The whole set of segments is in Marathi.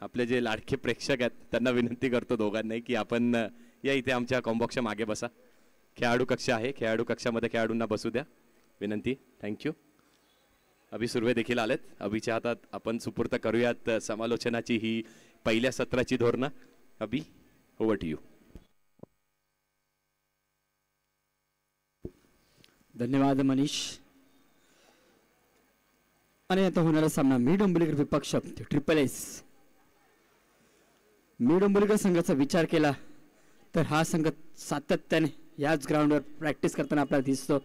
आपले जे लाडके प्रेक्षक आहेत त्यांना विनंती करतो दोघांनाही की आपण या इथे आमच्या कॉम्बॉक्सच्या मागे बसा. खेळाडू कक्ष आहे, खेळाडू कक्षामध्ये खेळाडूंना बसू द्या विनंती. थँक्यू. अभि सुर्वे देखील आलेत. अभिच्या हातात आपण सुपूर्त करूयात समालोचनाची ही पहिल्या सत्राची धोरणं. अभि, ओव्हर टू यू. धन्यवाद मनीष. आणि आता होणारा सामना मी डोंबिवलीकर विपक्ष ट्रिपल एस. मी डोंबिवलीकर संघाचा विचार केला तर हा संघ सातत्याने याच ग्राउंडवर प्रॅक्टिस करताना आपल्याला दिसतो.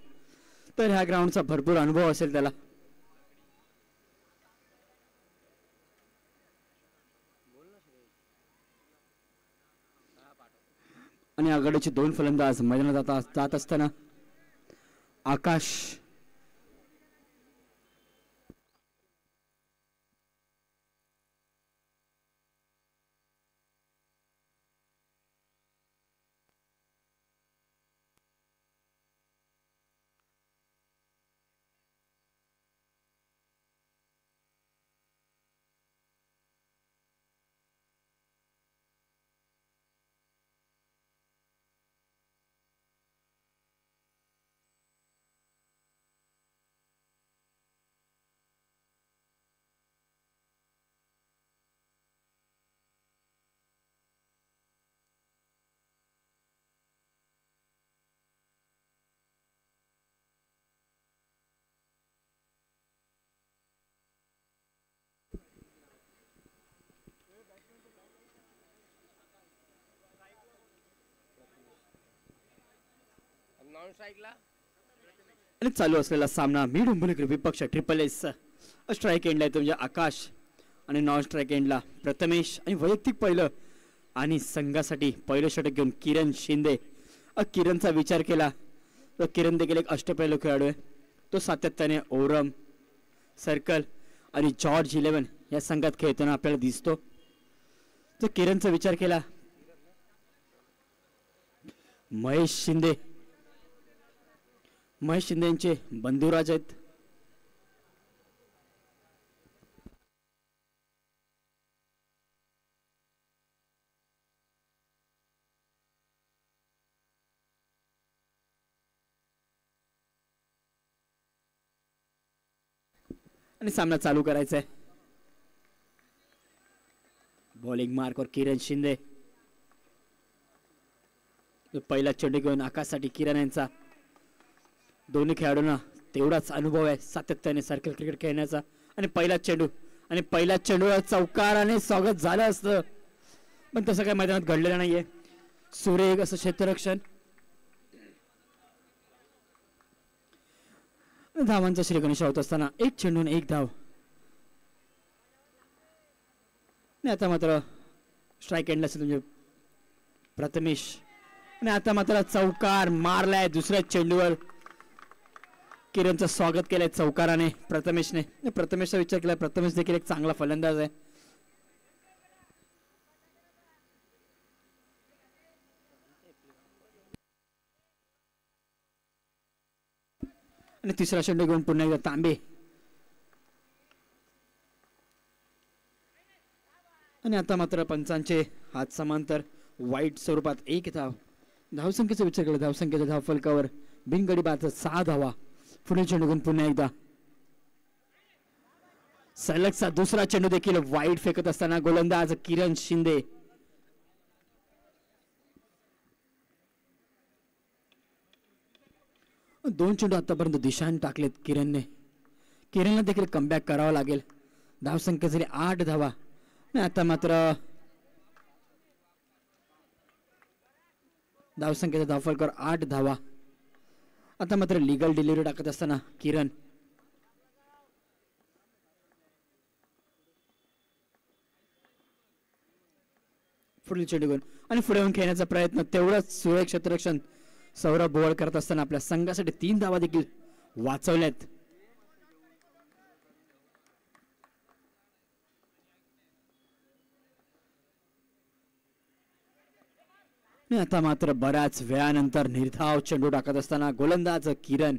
तर ह्या ग्राउंडचा भरपूर अनुभव असेल त्याला. आणि आघाडीचे दोन फलंदाज मैदानात जात असताना आकाश आणि चालू असलेला सामना मी डोंबिवलीकर विपक्ष ट्रिपल एस. स्ट्राईक एंडला येतो म्हणजे आकाश आणि नॉन स्ट्राईक एंडला प्रथमेश. आणि वैयक्तिक पहिलं आणि संघासाठी पहिलं षटक घेऊन किरण शिंदे. किरणचा विचार केला तर किरण देखील एक अष्टपैलू खेळाडू आहे. तो सातत्याने ओरम, सर्कल आणि जॉर्ज 11 या संघात खेळताना आपल्याला दिसतो. तर किरणचा विचार केला महेश शिंदे. महेश शिंदे यांचे बंधुराज आहेत. आणि सामना चालू करायचा आहे. बॉलिंग मार्क और किरण शिंदे. पहिला चेंडू घेऊन आकाशसाठी किरण यांचा. दोन्ही खेळाडूंना तेवढाच अनुभव आहे सातत्याने सर्कल क्रिकेट खेळण्याचा. आणि पहिला चेंडूवर चौकाराने स्वागत झालं असतं पण तसं काही मैदानात घडलेलं नाहीये. सुरेख असं क्षेत्ररक्षण. धावांचा श्रीगणेश होत असताना एक चेंडून एक धाव. आता मात्र स्ट्राईक एंडला म्हणजे प्रथमेश. आणि आता मात्र चौकार मारलाय दुसऱ्या चेंडूवर. किरणचं स्वागत केलंय चौकाराने प्रथमेशने. प्रथमेशचा विचार केला. प्रथमेश देखील एक चांगला फलंदाज आहे. आणि तिसरा चेंडू घेऊन पुन्हा एकदा तांबे. आणि आता मात्र पंचांचे हात समांतर वाईट स्वरूपात एक धाव. धावसंख्येचा विचार केला. धावसंख्येच्या धाव फलकावर बिनगडी बाद 6 धावा. पुढील चेंडू घेऊन पुन्हा एकदा सलगचा दुसरा चेंडू देखील वाईट फेकत असताना गोलंदाज किरण शिंदे. दोन चेंडू आतापर्यंत दिशाने टाकलेत किरणने. किरणला देखील कमबॅक करावा लागेल. धावसंख्या झाली 8 धावा. आता मात्र धावसंख्येचा धावफलकावर 8 धावा. आता मात्र लिगल डिलिव्हरी टाकत असताना किरण. पुढील चेंडू घेऊन आणि पुढे येऊन खेळण्याचा प्रयत्न. तेवढंच सुरेख क्षेत्ररक्षण सौरभ बोवळ करत असताना आपल्या संघासाठी 3 धावा देखील वाचवल्यात. आता मात्र बऱ्याच वेळानंतर निर्धाव चेंडू टाकत असताना गोलंदाज किरण.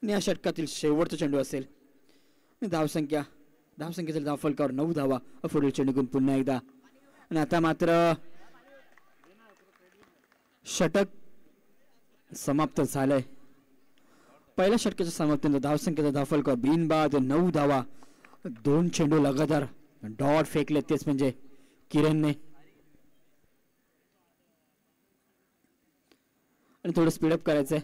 या षटकातील शेवटचा चेंडू असेल. धावसंख्या धावसंख्या झाली धाव फलकावर 9 धावा. पुढील चेंडू घेऊन पुन्हा एकदा आणि आता मात्र षटक समाप्त झालंय. पहिल्या षटकाच्या समाप्तीनंतर धावसंख्येचा धावफलकावर बिनबाद 9 धावा. 2 चेंडू लगातार डॉट फेकले तेच म्हणजे किरणने आणि थोडं स्पीडअप करायचंय.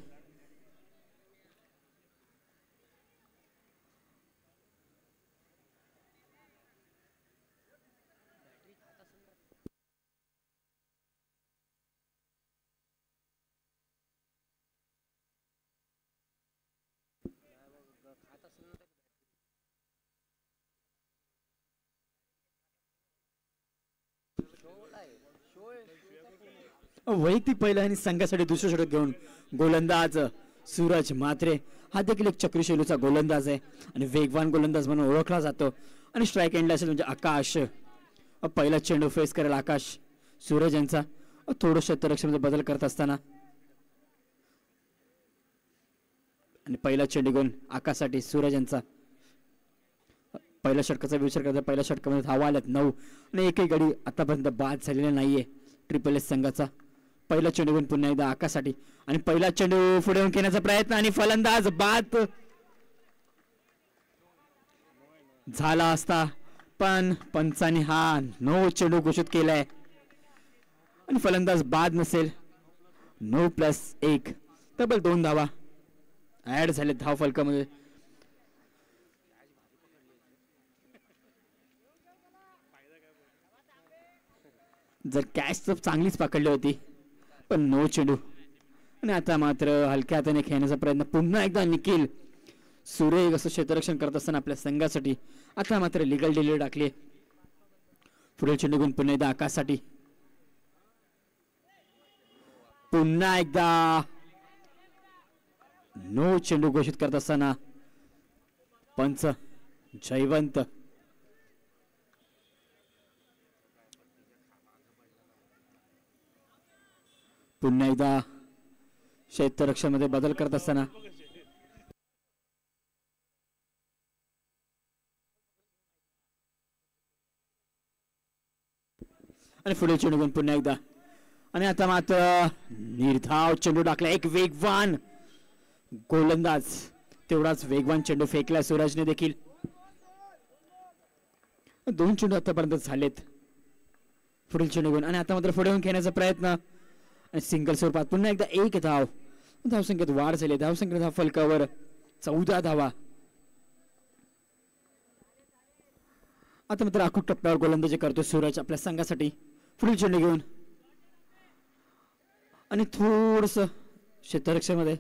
वैयक्तिक पहिलं आणि संघासाठी दुसरं षटक घेऊन गोलंदाज सूरज म्हात्रे. हा देखील एक चक्री शैलीचा गोलंदाज आहे आणि वेगवान गोलंदाज म्हणून ओळखला जातो. आणि स्ट्राईक एंडला असेल म्हणजे आकाश. पहिला चेंडू फेस करेल आकाश सूरज यांचा. थोडं क्षेत्ररक्षणामध्ये बदल करत असताना आणि पहिला चेंडू घेऊन आकाशसाठी सूरज यांचा. पहिल्या षटकाचा विचार करता पहिल्या षटकामध्ये धावा आल्यात 9 आणि एकही गडी आतापर्यंत बाद झालेला नाहीये ट्रिपल एस संघाचा. पहिला चेंडू घेऊन पुन्हा एकदा आकाशसाठी आणि पहिला चेंडू पुढे येऊन घेण्याचा प्रयत्न आणि फलंदाज बाद झाला असता पण पंचांनी हा नो चेंडू घोषित केलाय आणि फलंदाज बाद नसेल. 9+1 तब्बल 2 धावा ऍड झाले धाव फलकामध्ये. जर कॅच तर चांगलीच पकडली होती पण नो चेंडू आणि आता मात्र हलक्या हाताने खेळण्याचा प्रयत्न पुन्हा एकदा निखिल सुरेख असं क्षेत्ररक्षण करत असताना आपल्या संघासाठी आता मात्र लिगल डिलीवर टाकले. पुढील चेंडू घेऊन पुन्हा एकदा आकाशसाठी. पुन्हा एकदा नो चेंडू घोषित करत असताना पंच जयवंत. पुन्हा एकदा क्षेत्ररक्षणामध्ये बदल करत असताना आणि पुढे चेंडू घेऊन पुन्हा एकदा आणि आता मात्र निर्धाव चेंडू टाकला. एक वेगवान गोलंदाज तेवढाच वेगवान चेंडू फेकला सूरजने देखील. 2 चेंडू आतापर्यंत झालेत. पुढील चेंडू घेऊन आणि आता मात्र पुढे येऊन खेळण्याचा प्रयत्न आणि सिंगल स्वरूपात पुन्हा एकदा 1 धाव. धावसंख्येत वाढ झाली. धावसंख्येत धाव फलकावर 14 धावा. आता मात्र आखूड टप्प्यावर गोलंदाजी करतो सूरज आपल्या संघासाठी. पुढील चेंडू घेऊन आणि थोडस क्षेत्ररक्षणामध्ये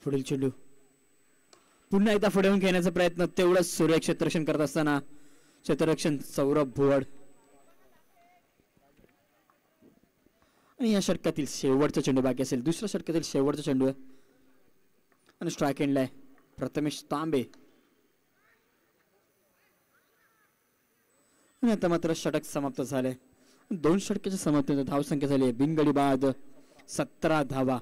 पुढील चेंडू पुन्हा एकदा पुढे येऊन खेळण्याचा प्रयत्न तेवढंच सूर्य क्षेत्ररक्षण करत असताना क्षेत्ररक्षण सौरभ भुवड. आणि या षटकातील शेवटचा चेंडू बाकी असेल. दुसऱ्या षटकातील शेवटचा चेंडू आहे आणि स्ट्राईक एंडला आहे प्रथमेश तांबे. आणि आता मात्र षटक समाप्त झाले. 2 षटकाच्या समाप्तीनंतर धावसंख्या झाली बिनगडी बाद 17 धावा.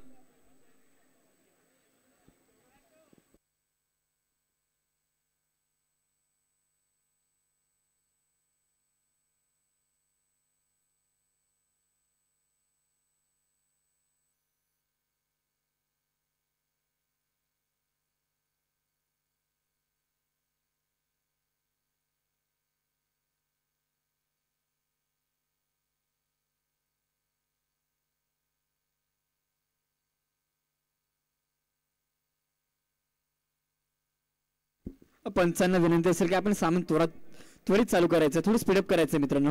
पंचांना विनंती असेल की आपण सामान त्वरित चालू करायचं. थोडं स्पीडअप करायचं मित्रांनो.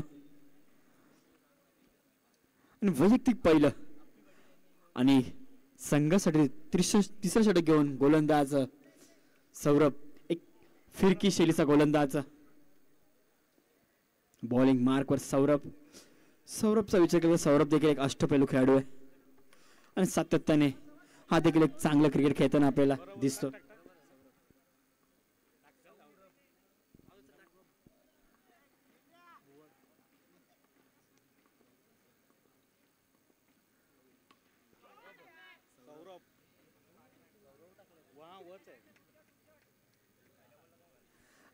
आणि वैयक्तिक पहिलं आणि संघासाठी तिसरं षटक घेऊन गोलंदाज सौरभ. एक फिरकी शैलीचा गोलंदाज. बॉलिंग मार्कवर सौरभचा विचार केला सौरभ देखील एक अष्टपैलू खेळाडू आहे आणि सातत्याने हा देखील एक चांगला क्रिकेट खेळताना आपल्याला दिसतो.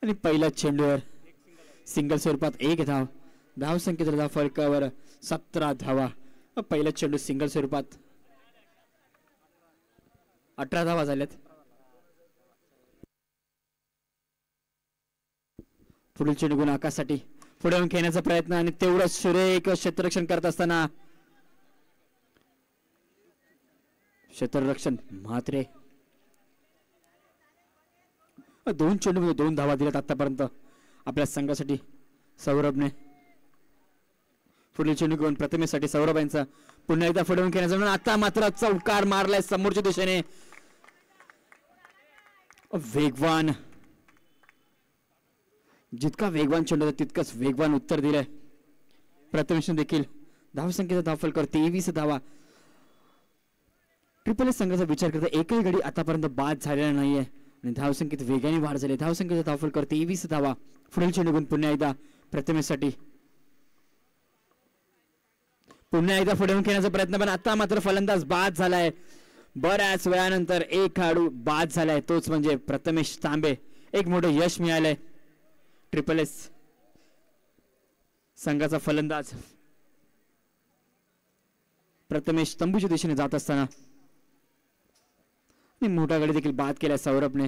आणि पहिल्या चेंडूवर सिंगल स्वरूपात 1 धाव. धाव संख्येचा धाव फलकावर 17 धावा. पहिला चेंडू सिंगल स्वरूपात 18 धावा झाल्यात. पुढील चेंडू गुण आकाशसाठी पुढे येऊन खेळण्याचा प्रयत्न आणि तेवढं सुरेख क्षेत्ररक्षण करत असताना क्षेत्ररक्षण म्हात्रे. 2 चेंडूमध्ये 2 धावा दिल्यात आतापर्यंत आपल्या संघासाठी सौरभने. पुढील चेंडू घेऊन प्रथमेसाठी सौरभ यांचा पुन्हा एकदा पुढे येऊन खेळण्याचा म्हणून आता मात्र चौकार मारलाय समोरच्या दिशेने. वेगवान, जितका वेगवान चेंडू होता तितकंच वेगवान उत्तर दिलंय प्रथमेशने देखील. धाव संख्येचा धाव फलकावर 23 धावा. ट्रिपल एस संघाचा विचार करता एकही गडी आतापर्यंत बाद झालेला नाहीये आणि धाव संख्येत वेगाने वाढ झाली. धाव संख्येचा धाव फलकावर 23 धावा. पुढील चेंडू घेऊन पुन्हा एकदा प्रथमेशसाठी पुन्हा एकदा पुढे येऊन खेळण्याचा प्रयत्न पण आता मात्र फलंदाज बाद झालाय. बऱ्याच वेळानंतर एक खेळाडू बाद झालाय, तोच म्हणजे प्रथमेश तांबे. एक मोठं यश मिळालंय ट्रिपल एस संघाचा फलंदाज प्रथमेश तंबूच्या दिशेने जात असताना मोठा गडी देखील बाद केलाय सौरभने.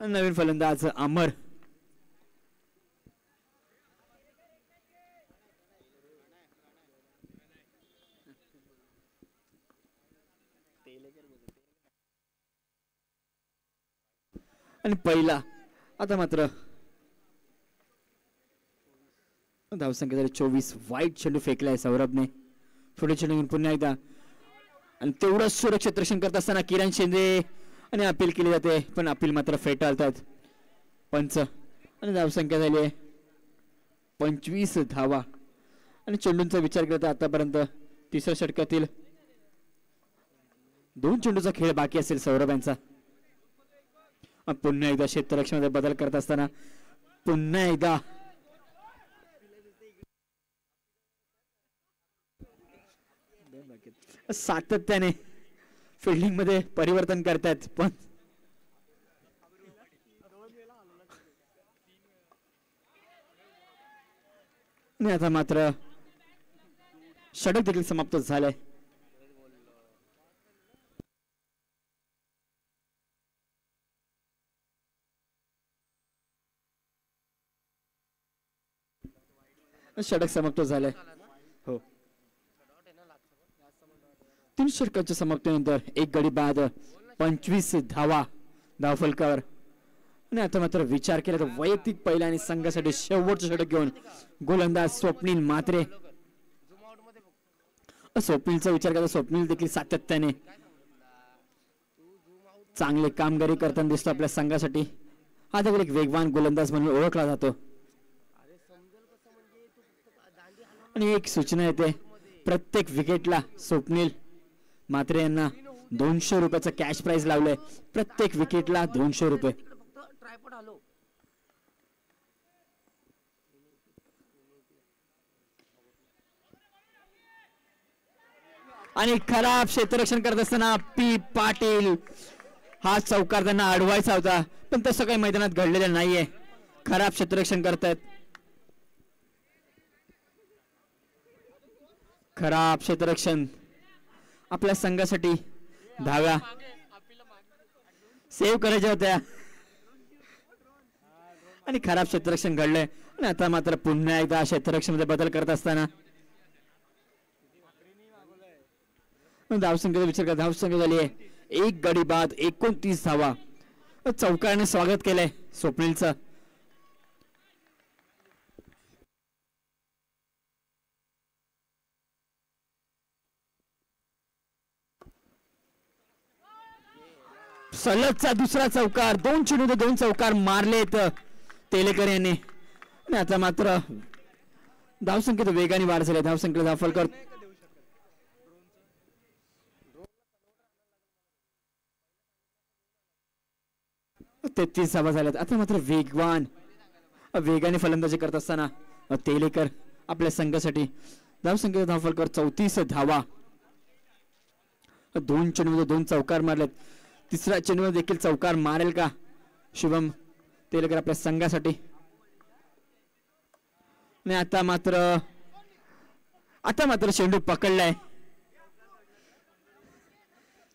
नवीन फलंदाज अमर. आणि पहिला आता मात्र धावसंख्या झाली 24. वाईट चेंडू फेकलाय सौरभने. पुढे चेंडू घेऊन पुन्हा एकदा आणि तेवढं सुरक्षित रक्षण करत असताना किरण शिंदे आणि अपील केली जाते पण अपील मात्र फेटाळतात पंच. आणि धावसंख्या झाली आहे 25 धावा. आणि चेंडूंचा विचार करता आतापर्यंत तिसऱ्या षटकातील 2 चेंडूचा खेळ बाकी असेल सौरभ यांचा. पुन्हा एकदा क्षेत्ररक्षणामध्ये बदल करत असताना पुन्हा एकदा सातत्याने फिल्डिंग मध्ये परिवर्तन करतात पण आता मात्र षटक देखील समाप्त झालंय. षटक समाप्त झालंय. हो, 3 षटकांच्या समाप्तीनंतर एक गडी बाद 25 धावा धावफलकावर. आणि आता मात्र विचार केला तर वैयक्तिक पहिला आणि संघासाठी शेवटचं षटक घेऊन गोलंदाज स्वप्नील म्हात्रे. स्वप्नीलचा विचार करता स्वप्नील देखील सातत्याने चांगले कामगिरी करताना दिसतो आपल्या संघासाठी. हा देखील एक वेगवान गोलंदाज म्हणून ओळखला जातो. आणि एक सूचना येते, प्रत्येक विकेटला स्वप्नील म्हात्रे यांना 200 रुपयाचा कॅश प्राइज लावलंय. प्रत्येक विकेटला 200 रुपये. आणि खराब क्षेत्ररक्षण करत असताना पी पाटील हा चौकार त्यांना अडवायचा होता पण तसं काही मैदानात घडलेलं नाहीये. खराब क्षेत्ररक्षण करतायत. खराब क्षेत्ररक्षण आपल्या संघासाठी धाव्या सेव्ह करायच्या होत्या आणि खराब क्षेत्ररक्षण घडलंय. आणि आता मात्र पुन्हा एकदा क्षेत्ररक्षण मध्ये बदल करत असताना धावसंख्येचा विचार करा. धावसंख्या झाली आहे 1 गडी बाद 29 धावा. चौकाराने स्वागत केलंय स्वप्नीलचं. सलगचा दुसरा चौकार. 2 चेंडूत 2 चौकार मारलेत तेलेकर यांनी. आणि आता मात्र धावसंख्येत वेगाने वाढ झाली. धावसंख्येला धावफलकावर 33 धावा झाल्यात. आता मात्र वेगाने फलंदाजी करत असताना तेलेकर आपल्या संघासाठी धावसंख्येचा धावफलकर 34 धावा. 2 चेंडूमध्ये 2 चौकार मारलेत. तिसऱ्या चेंडूमध्ये देखील चौकार मारेल का शुभम तेलेकर आपल्या संघासाठी? आणि आता मात्र चेंडू पकडलाय.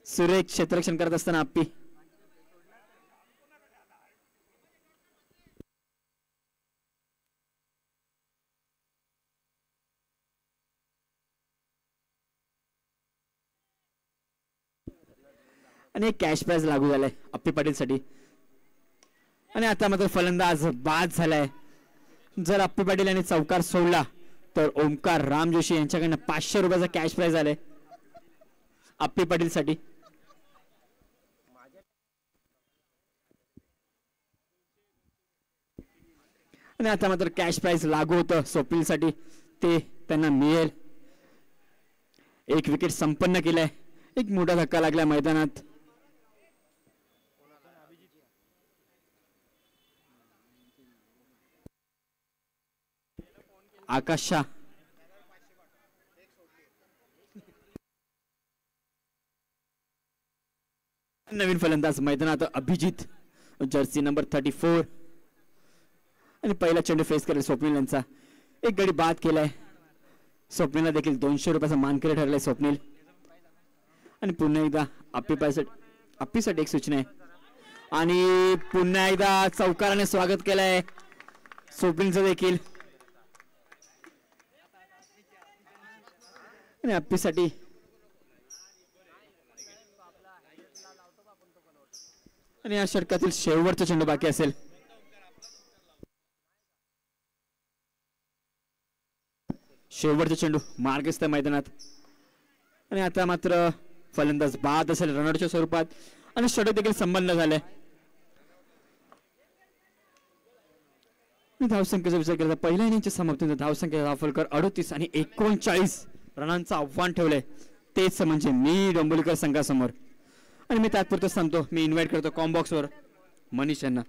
सुरेख क्षेत्ररक्षण करत असताना आप्पी. आणि कॅश प्राइज लागू झालाय अप्पी पाटील साठी. आणि आता मात्र फलंदाज बाद झालाय. जर अप्पी पाटील यांनी चौकार सोडला तर ओमकार राम जोशी यांच्याकडनं 500 रुपयाचा कॅश प्राइज आलाय अप्पी पाटील साठी. आणि आता मात्र कॅश प्राइज लागू होतं स्वप्नील साठी, ते त्यांना मिळेल. एक विकेट संपन्न केलाय. एक मोठा धक्का लागला मैदानात. आकाश शाह नवीन फलंदाज मैदानात अभिजित जर्सी नंबर 34 आणि पहिला चेंडू फेस करेल स्वप्नील यांचा. एक गडी बाद केलाय. स्वप्नीलला देखील 200 रुपयाचा मानकरी ठरलाय स्वप्नील. आणि पुन्हा एकदा अप्पीसाठी एक सूचना आहे. आणि पुन्हा एकदा चौकाराने स्वागत केलंय स्वप्नीलचं देखील. आणि अप्पीसाठी आणि या षटकातील शेवटचा चेंडू बाकी असेल. शेवटचा चेंडू मार्गस्थ मैदानात. आणि आता मात्र फलंदाज बाद असेल रनआउटच्या स्वरूपात. आणि षटक देखील संबंध झाले. धावसंख्येचा विचार केला पहिल्या इनिंगच्या समाप्तीनंतर धावसंख्या धावफलकर 38 आणि 39 रनांचं आव्हान ठेवलंय. तेच म्हणजे मी डोंबिवलीकर संघासमोर. आणि मी तात्पुरतं सांगतो, मी इन्व्हाइट करतो कॉम्बॉक्सवर मनीष यांना.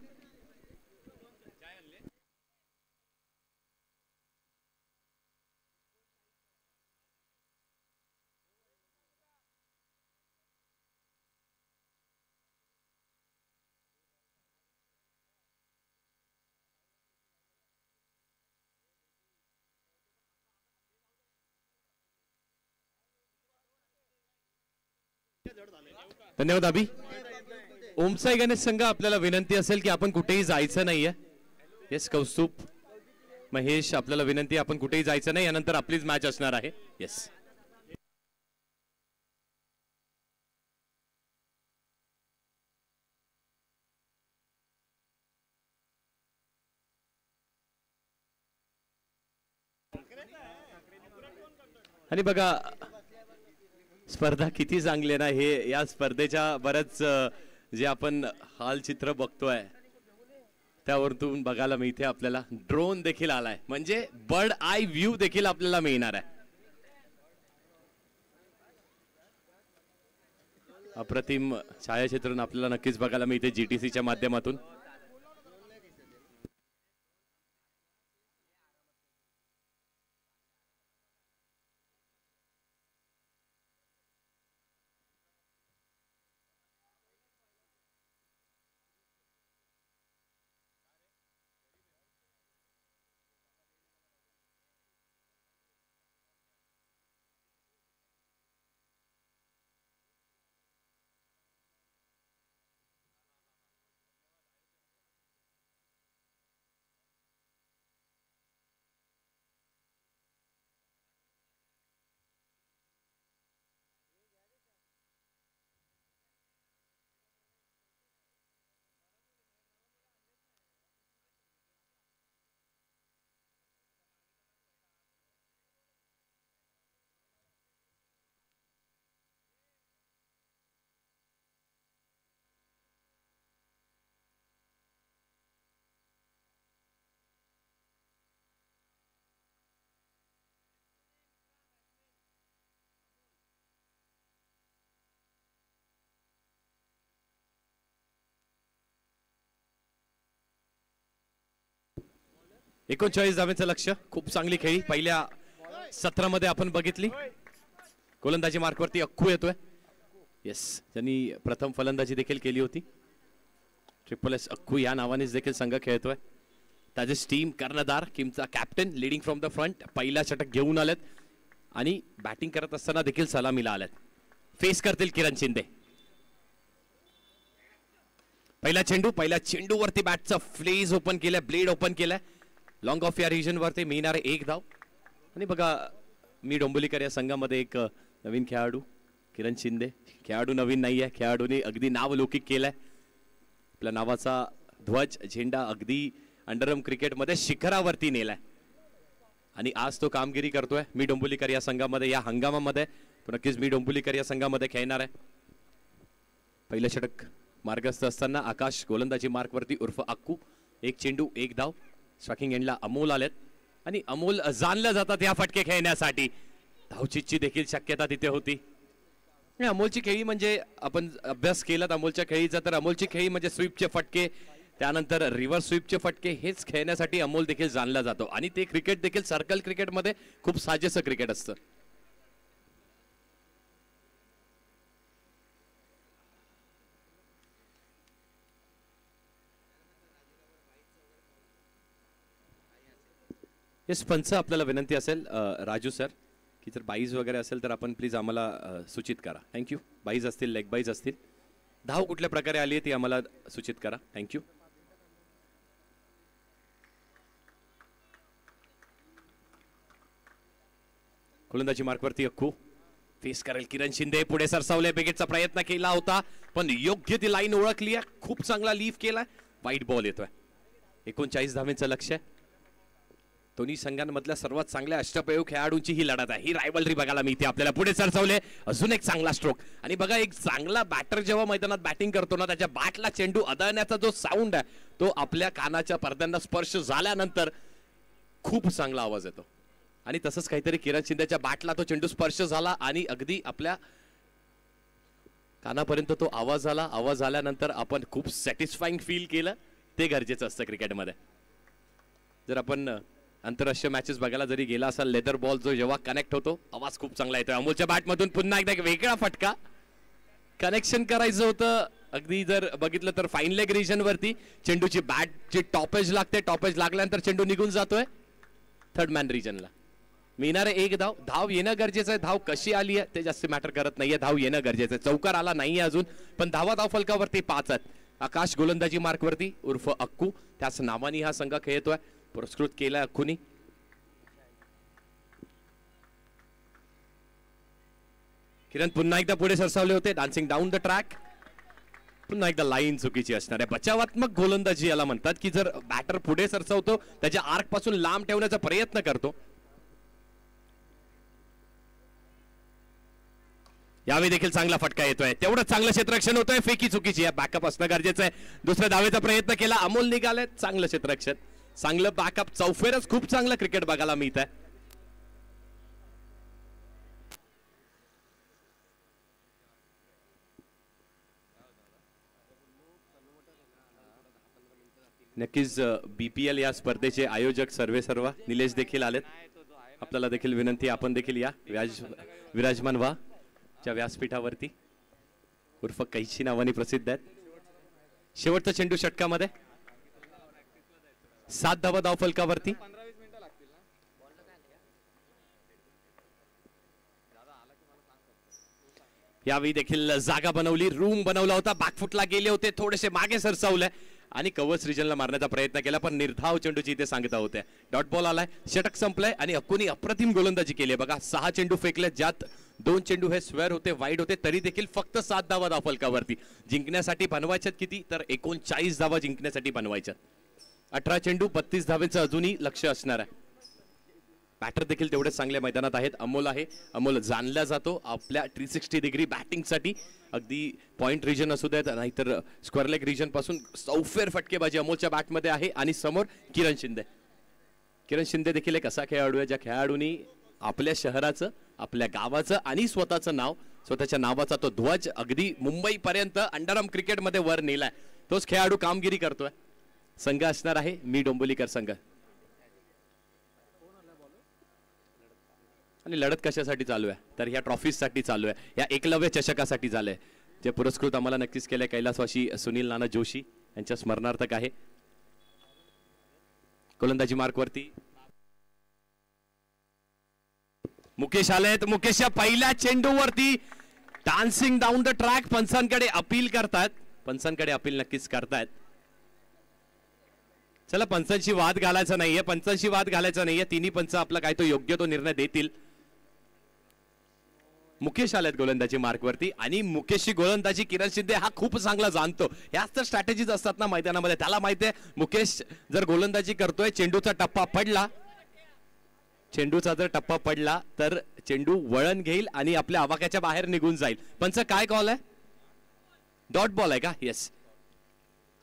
धन्यवाद अभि. ओमसाई गणेश संघ आपल्याला विनंती असेल की आपण कुठेही जायचं नाहीये. येस कौस्तुभ महेश आपल्याला विनंती, आपण कुठेही जायचं नाही. यानंतर आपलीच मॅच असणार आहे. येस आणि बघा स्पर्धा किती चांगली आहे ना. हे या स्पर्धेच्या बरंच जे आपण हालचित्र बघतोय त्यावरून बघायला मिळते. आपल्याला ड्रोन देखील आलाय, म्हणजे बर्ड आय व्ह्यू देखील आपल्याला मिळणार आहे. अप्रतिम छायाचित्रण आपल्याला नक्कीच बघायला मिळते जीटीसीच्या माध्यमातून. 39 धावांचं लक्ष्य. खूप चांगली खेळी पहिल्या सत्रामध्ये आपण बघितली. गोलंदाजी मार्कवरती अक्कू येतोय. येस, त्यांनी प्रथम फलंदाजी देखील केली होती. ट्रिपल एस अक्कू या नावानेच देखील संघ खेळतोय. ताजेस टीम कर्णधार टीमचा captain leading from the front पहिला षटक घेऊन आलेत आणि बॅटिंग करत असताना देखील सलामीला आलेत. फेस करतील किरण शिंदे. पहिला चेंडूवरती बॅटचा फ्लेज ओपन केलाय, ब्लेड ओपन केलाय. लॉंग ऑफ या रिजन वरती मिळणारे 1 धाव. आणि बघा मी डोंबिवलीकर या संघामध्ये एक नवीन खेळाडू किरण शिंदे. खेळाडू नवीन नाही आहे, खेळाडूने अगदी नावलौकिक केलंय. आपल्या नावाचा ध्वज झेंडा अगदी अंडरआर्म क्रिकेटमध्ये शिखरावरती नेलाय आणि आज तो कामगिरी करतोय. मी डोंबिवलीकर या संघामध्ये या हंगामामध्ये तो नक्कीच मी डोंबिवलीकर या संघामध्ये खेळणार आहे. पहिलं षटक मार्गस्थ असताना आकाश गोलंदाजी मार्कवरती उर्फ अक्कू. 1 चेंडू 1 धाव. स्ट्रायकिंग एंडला अमोल आलेत आणि अमोल जाणलं जातात या फटके खेळण्यासाठी. धावचीची देखील शक्यता तिथे होती. अमोलची खेळी म्हणजे आपण अभ्यास केलात अमोलच्या खेळीचा तर अमोलची खेळी म्हणजे स्वीपचे फटके त्यानंतर रिव्हर्स स्वीपचे फटके हेच खेळण्यासाठी अमोल देखील जाणला जातो आणि ते क्रिकेट देखील सर्कल क्रिकेटमध्ये खूप साजेसं क्रिकेट असतं. येस पंच आपल्याला विनंती असेल राजू सर की जर बाईज वगैरे असेल तर आपण प्लीज आम्हाला सूचित करा. थँक्यू. बाईज असतील लेग बाईज असतील धाव कुठल्या प्रकारे आली आहे ती आम्हाला सूचित करा. थँक्यू. गोलंदाजी मार्कवरती अक्कू फेस करेल किरण शिंदे. पुढे सरसावले बिगेटचा प्रयत्न केला होता पण योग्य ती लाईन ओळखली आहे. खूप चांगला लीफ केलाय. वाईट बॉल येतोय. 39 धावांचं लक्ष्य. दोन्ही संघांमधल्या सर्वात चांगल्या अष्टपैलू खेळाडूंची ही लढत आहे. ही रायव्हलरी बघायला मिळते आपल्याला. पुढे सरसावले अजून एक चांगला स्ट्रोक आणि बघा एक चांगला बॅटर जेव्हा मैदानात बॅटिंग करतो ना त्याच्या बॅटला चेंडू अदळण्याचा जो साऊंड आहे तो आपल्या कानाच्या पडद्यांना स्पर्श झाल्यानंतर खूप चांगला आवाज येतो आणि तसंच काहीतरी किरण शिंदेच्या बॅटला तो चेंडू स्पर्श झाला आणि अगदी आपल्या कानापर्यंत तो आवाज आला. आवाज आल्यानंतर आपण खूप सॅटिस्फाईंग फील केलं. ते गरजेचं असतं क्रिकेटमध्ये. जर आपण आंतरराष्ट्रीय मॅचेस बघायला जरी गेला असाल लेदर बॉल जो जेव्हा कनेक्ट होतो आवाज खूप चांगला येतोय. अमोलच्या बॅटमधून पुन्हा एकदा एक वेगळा फटका. कनेक्शन करायचं होतं. अगदी जर बघितलं तर फाईन लेग रिजन वरती चेंडूची बॅटची टॉपेज लागते. टॉपेज लागल्यानंतर चेंडू निघून जातोय थर्ड मॅन रिजनला. मिळणारे 1 धाव. धाव येणं गरजेचं आहे. धाव कशी आली आहे ते जास्त मॅटर करत नाहीये. धाव येणं गरजेचं आहे. चौकार आला नाहीये अजून पण धाव फलकावरती 5 आहेत. आकाश गोलंदाजी मार्कवरती उर्फ अक्कू त्याच नावाने हा संघ खेळतोय. पुरस्कृत केलाय अक्कूनी. किरण पुन्हा एकदा पुढे सरसावले होते. Dancing down the track. पुन्हा एकदा लाईन चुकीची असणार आहे. बचावात्मक गोलंदाजी याला म्हणतात की जर बॅटर पुढे सरसावतो त्याच्या आर्क पासून लांब ठेवण्याचा प्रयत्न करतो. यावेळी देखील चांगला फटका येतोय. तेवढं चांगलं क्षेत्ररक्षण होतोय. फेकी चुकीची आहे. बॅकअप असणं गरजेचं आहे. दुसऱ्या धावेचा प्रयत्न केला. अमोल निघाले. चांगलं क्षेत्ररक्षण चांगलं बॅकअप. चौफेरच खूप चांगलं क्रिकेट बघायला मिळत आहे. नक्कीच BPL या स्पर्धेचे आयोजक सर्व निलेश देखील आलेत. आपल्याला देखील विनंती आपण देखील या विराजमान व्हा च्या व्यासपीठावरती. उर्फ कैची नावाने प्रसिद्ध आहेत. शेवटचा चेंडू षटकामध्ये 7 धावा धाव फलकावरती. यावेळी देखील जागा बनवली. रूम बनवला होता. बॅकफुटला गेले होते. थोडेसे मागे सरसावले आणि कवच रिजनला मारण्याचा प्रयत्न केला पण निर्धाव चेंडूची इथे सांगता होते. डॉट बॉल आलाय. षटक संपलाय आणि अक्कूनी अप्रतिम गोलंदाजी केली. बघा 6 चेंडू फेकले ज्यात 2 चेंडू हे स्क्वेअर होते वाईड होते तरी देखील फक्त 7 धावा धाव फलकावरती. जिंकण्यासाठी बनवायच्यात किती तर 39 धावा जिंकण्यासाठी बनवायच्यात. 18 चेंडू 32 धावेचं अजूनही लक्ष असणार आहे. बॅटर देखील तेवढेच चांगल्या मैदानात आहेत. अमोल आहे. अमोल जाणला जातो आपल्या 360 डिग्री बॅटिंगसाठी. अगदी पॉइंट रिजन असू द्यात नाहीतर स्क्वेअर लेग रिजन पासून चौफेर फटकेबाजी अमोलच्या बॅटमध्ये आहे. आणि समोर किरण शिंदे. किरण शिंदे देखील एक असा खेळाडू आहे ज्या खेळाडूंनी आपल्या शहराचं आपल्या गावाचं आणि स्वतःचं नाव स्वतःच्या नावाचा तो ध्वज अगदी मुंबईपर्यंत अंडरआर्म क्रिकेटमध्ये वर नेलाय. तोच खेळाडू कामगिरी करतोय. संघ असणार आहे मी डोंबिवलीकर संघ. आणि लढत कशासाठी चालू आहे तर ह्या ट्रॉफीजसाठी चालू आहे, या एकलव्य चषकासाठी झालंय. जे पुरस्कृत आम्हाला नक्कीच केलंय कैलासवासी सुनील नाना जोशी यांच्या स्मरणार्थक आहे. गोलंदाजी मार्कवरती मुकेश आलेत. मुकेशच्या पहिल्या चेंडूवरती डान्सिंग डाऊन द ट्रॅक. पंचांकडे अपील करतात, पंचांकडे अपील नक्कीच करतायत. चला पंचांशी वाद घालायचा नाहीये, पंचांशी वाद घालायचा नाहीये. तिन्ही पंच आपला काय तो योग्य तो निर्णय देतील. मुकेश आलेत गोलंदाजी मार्कवरती आणि मुकेशची गोलंदाजी किरण शिंदे हा खूप चांगला जाणतो. ह्याच तर स्ट्रॅटेजीज असतात ना मैदानामध्ये. त्याला माहिती आहे मुकेश जर गोलंदाजी करतोय, चेंडूचा टप्पा पडला, चेंडूचा जर टप्पा पडला तर चेंडू वळण घेईल आणि आपल्या आवाक्याच्या बाहेर निघून जाईल. पंच काय कॉल आहे? डॉट बॉल आहे का? येस.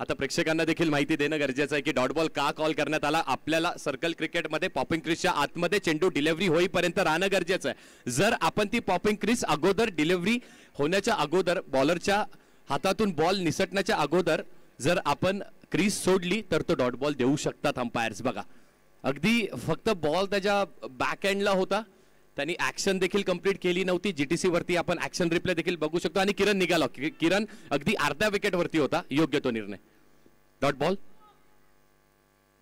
आता प्रेक्षकांना देखील माहिती देणं गरजेचं आहे की डॉट बॉल का कॉल करण्यात आला. आपल्याला सर्कल क्रिकेटमध्ये पॉपिंग क्रीजच्या आतमध्ये चेंडू डिलिव्हरी होईपर्यंत राहणं गरजेचं आहे. जर आपण ती पॉपिंग क्रीज अगोदर डिलिव्हरी होण्याच्या अगोदर, बॉलरच्या हातातून बॉल निसटण्याच्या अगोदर जर आपण क्रीज सोडली तर तो डॉट बॉल देऊ शकतात अंपायर्स. बघा अगदी फक्त बॉल त्याच्या बॅक एंडला होता, त्यांनी ऍक्शन देखील कंप्लीट केली नव्हती. जीटीसी वरती आपण ऍक्शन रिप्ले देखील बघू शकतो आणि किरण निघाला. किरण अगदी अर्ध्या विकेट वरती होता. योग्य तो निर्णय. Dot ball.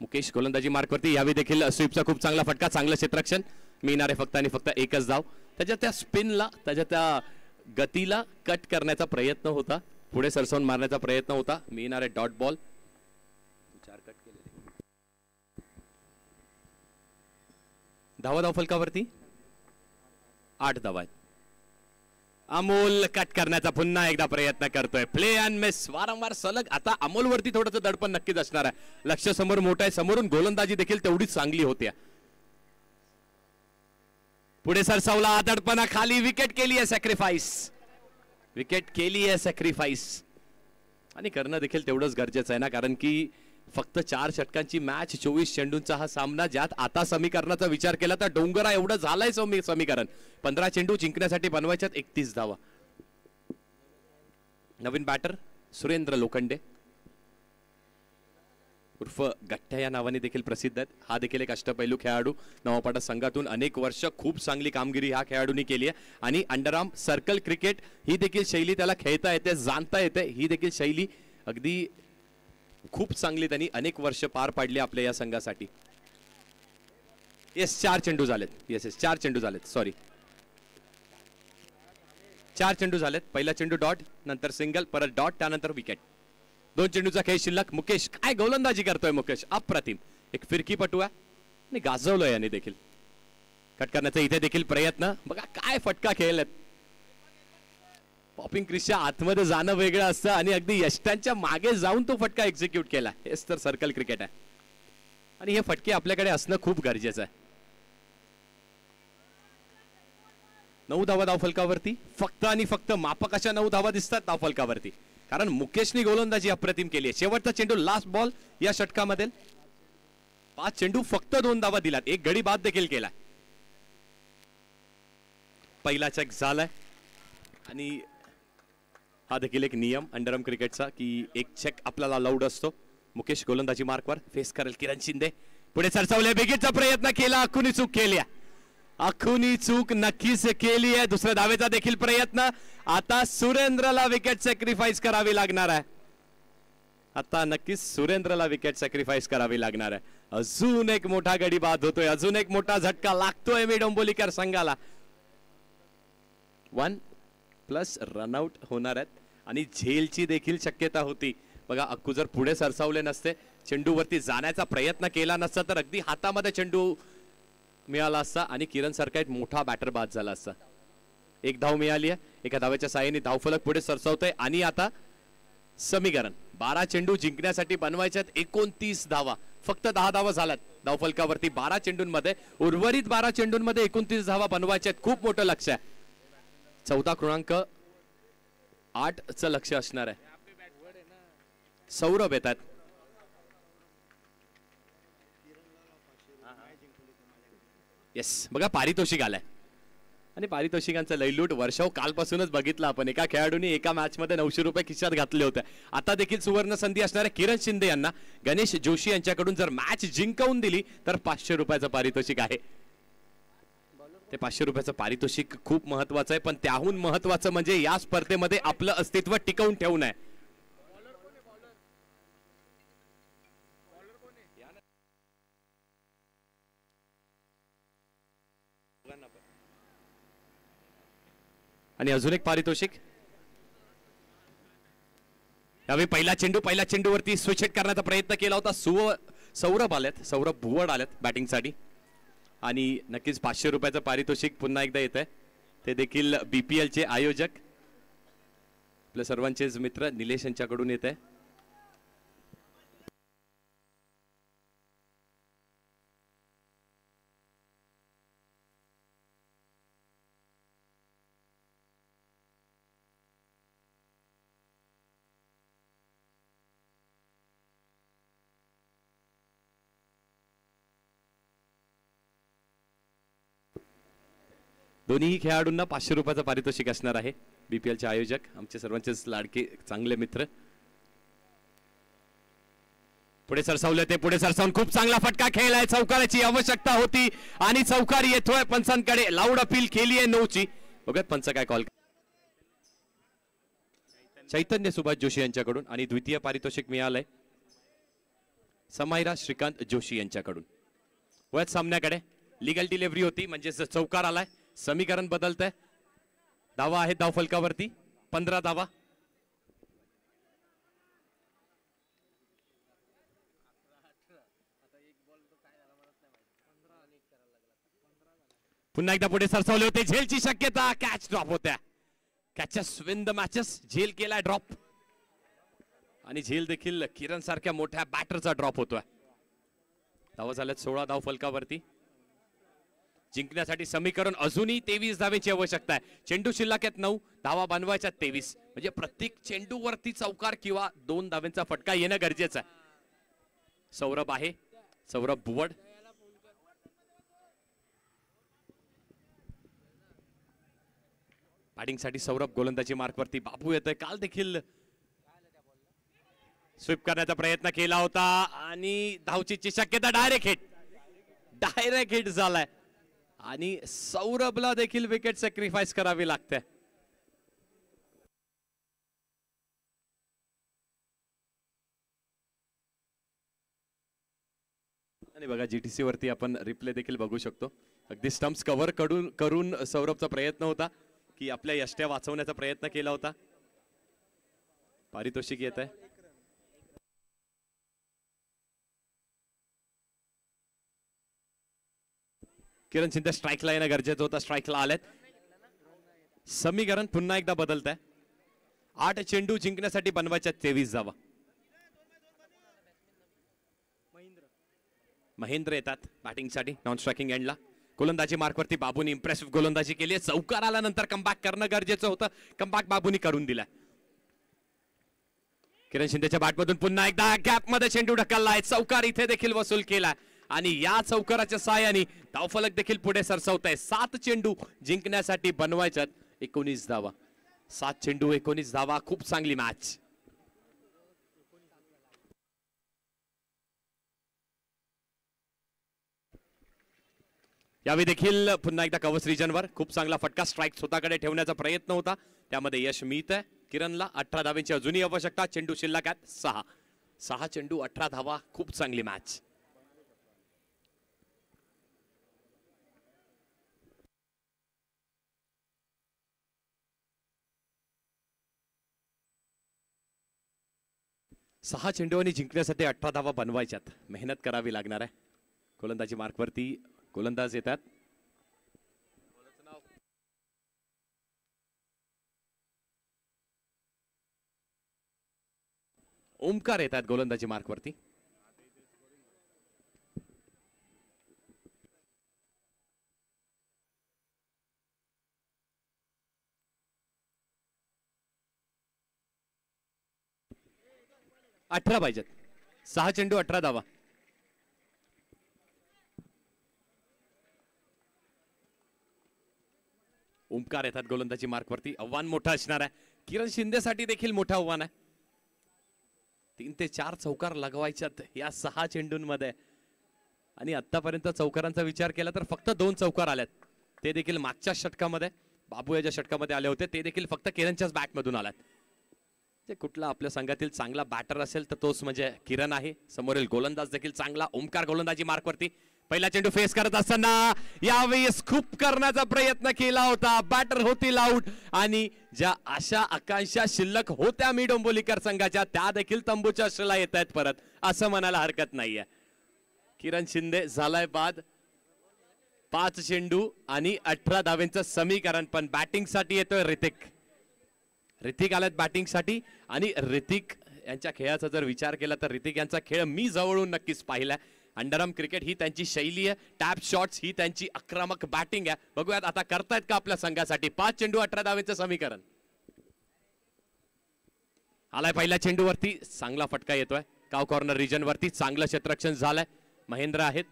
मुकेश गोलंदाजी मार्कवरती. यावेळी देखील स्वीपचा खूप चांगला फटका, चांगलं क्षेत्ररक्षण. मिळणारे फक्त आणि फक्त एकच धाव. त्याच्या त्या स्पिनला, त्याच्या त्या गतीला कट करण्याचा प्रयत्न होता, पुढे सरसवून मारण्याचा प्रयत्न होता. मिळणारे डॉट बॉल. धावा फलकावरती 8 धावा आहेत. अमोल कट करण्याचा पुन्हा एकदा प्रयत्न करतोय. प्ले अँड मिस वारंवार सलग. आता अमोल वरती थोडंसं दडपण नक्कीच असणार आहे. लक्ष समोर मोठं आहे, समोरून गोलंदाजी देखील तेवढीच चांगली होती. पुढे सरसावला, दडपणा खाली. विकेट केली आहे सॅक्रिफाईस, विकेट केली आहे सॅक्रिफाईस. आणि करणं देखील तेवढंच गरजेचं आहे ना, कारण की फक्त 4 षटकांची मॅच, 24 चेंडूंचा हा सामना, ज्यात आता समीकरणाचा विचार केला तर डोंगरा एवढं झालंय समीकरण. 15 चेंडू जिंकण्यासाठी बनवायच्यात 31 धावा. नवीन बॅटर सुरेंद्र लोखंडे उर्फ गठ्ठ्या या नावाने देखील प्रसिद्ध आहेत. हा देखील एक अष्टपैलू खेळाडू. नवापाडा संघातून अनेक वर्ष खूप चांगली कामगिरी ह्या खेळाडूंनी केली आहे. आणि अंडरआर्म सर्कल क्रिकेट ही देखील शैली त्याला खेळता येते, जाणता येते. ही देखील शैली अगदी खूप चांगली त्यांनी अनेक वर्ष पार पाडली आपल्या या संघासाठी. येस 4 चेंडू झालेत. येस 4 चेंडू झालेत. सॉरी 4 चेंडू झालेत. पहिला चेंडू डॉट, नंतर सिंगल, परत डॉट, त्यानंतर विकेट. 2 चेंडूचा खेळ शिल्लक. मुकेश काय गोलंदाजी करतोय. मुकेश अप्रतिम. एक फिरकी पटू आहे आणि गाजवलोय याने देखील. कट करण्याचा इथे देखील प्रयत्न. बघा काय फटका खेळलेत. पॉपिंग क्रीजच्या आतमध्ये जाणं वेगळं असतं आणि अगदी यष्टांच्या मागे जाऊन तो फटका एक्झिक्यूट केला. हेच तर सर्कल क्रिकेट आहे आणि हे फटके आपल्याकडे असणं खूप गरजेचं आहे. 9 धावा धावफलकावरती. फक्त आणि फक्त मापकाच्या 9 धावा दिसतात धावफलकावरती, कारण मुकेशने गोलंदाजी अप्रतिम केली आहे. शेवटचा चेंडू, लास्ट बॉल या षटकामध्ये. 5 चेंडू फक्त 2 धावा दिलात. एक गडी बाद देखील केला. पहिला चेक झालाय आणि हा देखील एक नियम अंडरआर्म क्रिकेटचा की एक चेक आपल्याला अलाउड असतो. मुकेश गोलंदाजी मार्कवर फेस करेल किरण शिंदे. पुढे सरसावले, बिगेटचा प्रयत्न केला. अखुनी चूक केली. अखुनी चूक नक्कीच केली आहे. दुसऱ्या धावेचा देखील प्रयत्न. आता सुरेंद्रला विकेट सॅक्रिफाईस करावी लागणार आहे. आता नक्कीच सुरेंद्रला विकेट सॅक्रिफाईस करावी लागणार आहे. अजून एक मोठा गडी बाद होतोय, अजून एक मोठा झटका लागतोय मी डोंबोलीकर संघाला. 1+ रनआउट होणार आहेत आणि झेलची देखील शक्यता होती. बघा अक्कू जर पुढे सरसावले नसते, चेंडूवरती जाण्याचा प्रयत्न केला नसता तर अगदी हातामध्ये चेंडू मिळाला असता आणि किरण सारखा एक मोठा बॅटर बाद झाला असता. 1 धाव मिळाली आहे. एका धावेच्या साहाय्याने धावफलक पुढे सरसावतोय आणि आता समीकरण 12 चेंडू जिंकण्यासाठी बनवायच्यात 29 धावा. फक्त 10 धावा झाल्यात धावफलकावरती 12 चेंडूंमध्ये. उर्वरित 12 चेंडूंमध्ये 29 धावा बनवायच्यात. खूप मोठं लक्ष आहे. 14.8चं लक्ष असणार आहे. सौरभ येतात. येस बघा पारितोषिक आलंय आणि पारितोषिकांचं लयलूट वर्षाव कालपासूनच बघितलं आपण. एका खेळाडूने एका मॅच मध्ये 900 रुपये खिशात घातले होते. आता देखील सुवर्ण संधी असणाऱ्या किरण शिंदे यांना गणेश जोशी यांच्याकडून जर मॅच जिंकवून दिली तर 500 रुपयाचं पारितोषिक आहे. ते 500 रुपयाचं पारितोषिक खूप महत्वाचं आहे, पण त्याहून महत्वाचं म्हणजे या स्पर्धेमध्ये आपलं अस्तित्व टिकवून ठेवून आहे. आणि अजून एक पारितोषिक. यावेळी पहिला चेंडूवरती स्विच हिट करण्याचा प्रयत्न केला होता. सौरभ भुवड आलेत बॅटिंगसाठी आणि नक्कीच 500 रुपयाचं पारितोषिक पुन्हा एकदा येत आहे. ते देखील बीपीएलचे आयोजक आपल्या सर्वांचेच मित्र निलेश यांच्याकडून येत आहे. दोन्ही खेळाडूंना 500 रुपयाचं पारितोषिक असणार आहे. बीपीएलचे आयोजक आमचे सर्वांचेच लाडके चांगले मित्र. पुढे सरसावले ते, पुढे सरसावून खूप चांगला फटका खेळलाय. चौकाराची आवश्यकता होती आणि चौकार येतोय पंचांकडे. लाऊड अपील केली आहे 9ची. बघत पंच काय कॉल. चैतन्य सुभाष जोशी यांच्याकडून आणि द्वितीय पारितोषिक मिळालंय समायरा श्रीकांत जोशी यांच्याकडून. वयात सामन्याकडे लिगल डिलिव्हरी होती म्हणजे चौकार आलाय. समीकरण बदलतंय. धावा आहे धावफलकावरती 15 धावा. पुन्हा एकदा पुढे सरसावले होते. झेलची शक्यता. कॅच ड्रॉप होत्या. Catches win the matches. झेल केलाय ड्रॉप आणि झेल देखील किरण सारख्या मोठ्या बॅटरचा ड्रॉप होतोय. धावा झाल्यात 16 धावफलकावरती. जिंकण्यासाठी समीकरण अजूनही 23 धावेची आवश्यकता आहे. चेंडू शिल्लक आहेत 9, धावा बनवायच्या 23. म्हणजे प्रत्येक चेंडूवरती चौकार किंवा 2 धावांचा फटका येणं गरजेचं आहे. सौरभ आहे, सौरभ भुवड. बॅटिंगसाठी सौरभ. गोलंदाजी मार्कवरती बाबू येतोय. काल देखील स्वीप करण्याचा प्रयत्न केला होता आणि धावचीची शक्यता. डायरेक्ट हिट झालाय आणि सौरभला देखील विकेट सॅक्रिफाईस करावी लागते. आणि बघा जीटीसी वरती आपण रिप्ले देखील बघू शकतो. अगदी स्टंप्स कव्हर करून सौरभचा प्रयत्न होता की आपल्या यष्ट्या वाचवण्याचा प्रयत्न केला होता. पारितोषिक येत आहे. किरण शिंदे स्ट्राईकला येणं गरजेचं होतं. स्ट्राईकला आलेत. समीकरण पुन्हा एकदा बदलत आहे. 8 चेंडू जिंकण्यासाठी बनवायच्या 23 धावा. महेंद्र येतात बॅटिंगसाठी नॉन स्ट्रायकिंग एंडला. गोलंदाजी मार्कवरती बाबूनी इम्प्रेसिव्ह गोलंदाजी केली आहे. चौकार आल्यानंतर कमबॅक करणं गरजेचं होतं. कमबॅक बाबूनी करून दिला. किरण शिंदेच्या बॅटमधून पुन्हा एकदा गॅप मध्ये चेंडू ढकललाय. चौकार इथे देखील वसूल केला आणि या चौकाराच्या साहाय्याने धावफलक देखील पुढे सरसावत आहे. 7 चेंडू जिंकण्यासाठी बनवायच्यात 19 धावा. 7 चेंडू 19 धावा. खूप चांगली मॅच. यावेळी देखील पुन्हा एकदा कव्हर्स रिजनवर खूप चांगला फटका. स्ट्राईक स्वतःकडे ठेवण्याचा प्रयत्न होता, त्यामध्ये यश मिळत आहे. किरणला 18 धावांची अजूनही आवश्यकता. चेंडू शिल्लक आहेत 6 चेंडू 18 धावा. खूप चांगली मॅच. सहा चेंडूंनी जिंकण्यासाठी 18 धावा बनवायच्यात. मेहनत करावी लागणार आहे. गोलंदाजी मार्कवरती गोलंदाज येतात. ओमकार येतात गोलंदाजी मार्कवरती. अठरा पाहिजेत. 6 चेंडू 18 धावा. ओमकार येतात गोलंदाजी मार्कवरती. आव्हान मोठं असणार आहे. किरण शिंदेसाठी देखील मोठं आव्हान आहे. 3 ते 4 चौकार लगवायच्यात या 6 चेंडूंमध्ये आणि आतापर्यंत चौकारांचा विचार केला तर फक्त 2 चौकार आल्यात. ते देखील मागच्या षटकामध्ये बाबू याच्या षटकामध्ये आले होते, ते देखील फक्त किरणच्याच बॅटमधून आलात. ते कुठला आपल्या संघातील चांगला बॅटर असेल तर तोच म्हणजे किरण आहे. समोरील गोलंदाज देखील चांगला, ओमकार गोलंदाजी मार्कवरती. पहिला चेंडू फेस करत असताना यावेळी स्कूप करण्याचा प्रयत्न केला होता, बॅटर होतील आउट आणि ज्या आशा आकांक्षा शिल्लक होत्या मी डोंबिवलीकर संघाच्या त्या देखील तंबूच्या आशेला येत आहेत परत, असं म्हणायला हरकत नाहीये. किरण शिंदे झालाय बाद. 5 चेंडू आणि 18 धावेंचं समीकरण, पण बॅटिंग साठी येतोय ऋतिक आलात बॅटिंग साठी. आणि ऋतिक यांच्या खेळाचा जर विचार केला तर ऋतिक यांचा खेळ मी जवळून नक्कीच पाहिलाय. अंडरआर्म क्रिकेट ही त्यांची शैली आहे, टॅप शॉट्स ही त्यांची आक्रमक बॅटिंग आहे. बघूयात आता करतायत का आपल्या संघासाठी. 5 चेंडू 18 धावेचं समीकरण. आलाय पहिल्या चेंडूवरती, चांगला फटका येतोय काव कॉर्नर रिजन वरती. चांगलं क्षेत्ररक्षण झालंय. महेंद्र आहेत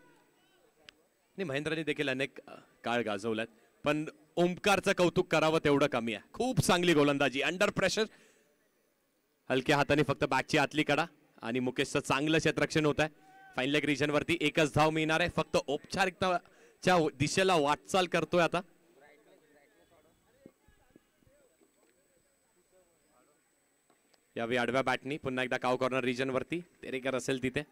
आणि महेंद्रने देखील अनेक काळ गाजवलात, पण ओमकारचं कौतुक करावं तेवढं कमी आहे. खूप चांगली गोलंदाजी अंडर प्रेशर, हलक्या हाताने फक्त बॅटची आतली कडा आणि मुकेशचं चांगलं क्षेत्ररक्षण होत आहे. फाईन लेग रिजन वरती एकच धाव मिळणार आहे. फक्त औपचारिकताच्या दिशेला वाटचाल करतोय आता. यावेळी आडव्या बॅटनी पुन्हा एकदा काव कॉर्नर रिजन वरती तेरेकर असेल तिथे.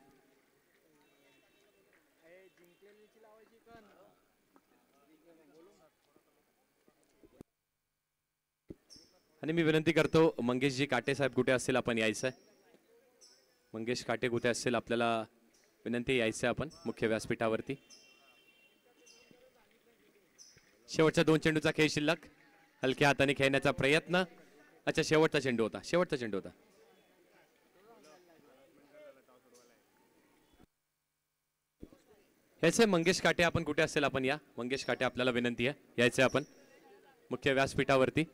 आणि मी विनंती करतो मंगेशजी काटे साहेब कुठे असतील आपण यायचंय. मंगेश काटे कुठे असतील आपल्याला विनंती यायचंय आपण मुख्य व्यासपीठावरती. शेवटच्या 2 चेंडूचा खेळ शिल्लक. हलक्या हाताने खेळण्याचा प्रयत्न. अच्छा शेवटचा चेंडू होता. यायचंय मंगेश काटे आपण कुठे असेल आपण या. मंगेश काटे आपल्याला विनंती आहे यायचंय आपण मुख्य व्यासपीठावरती.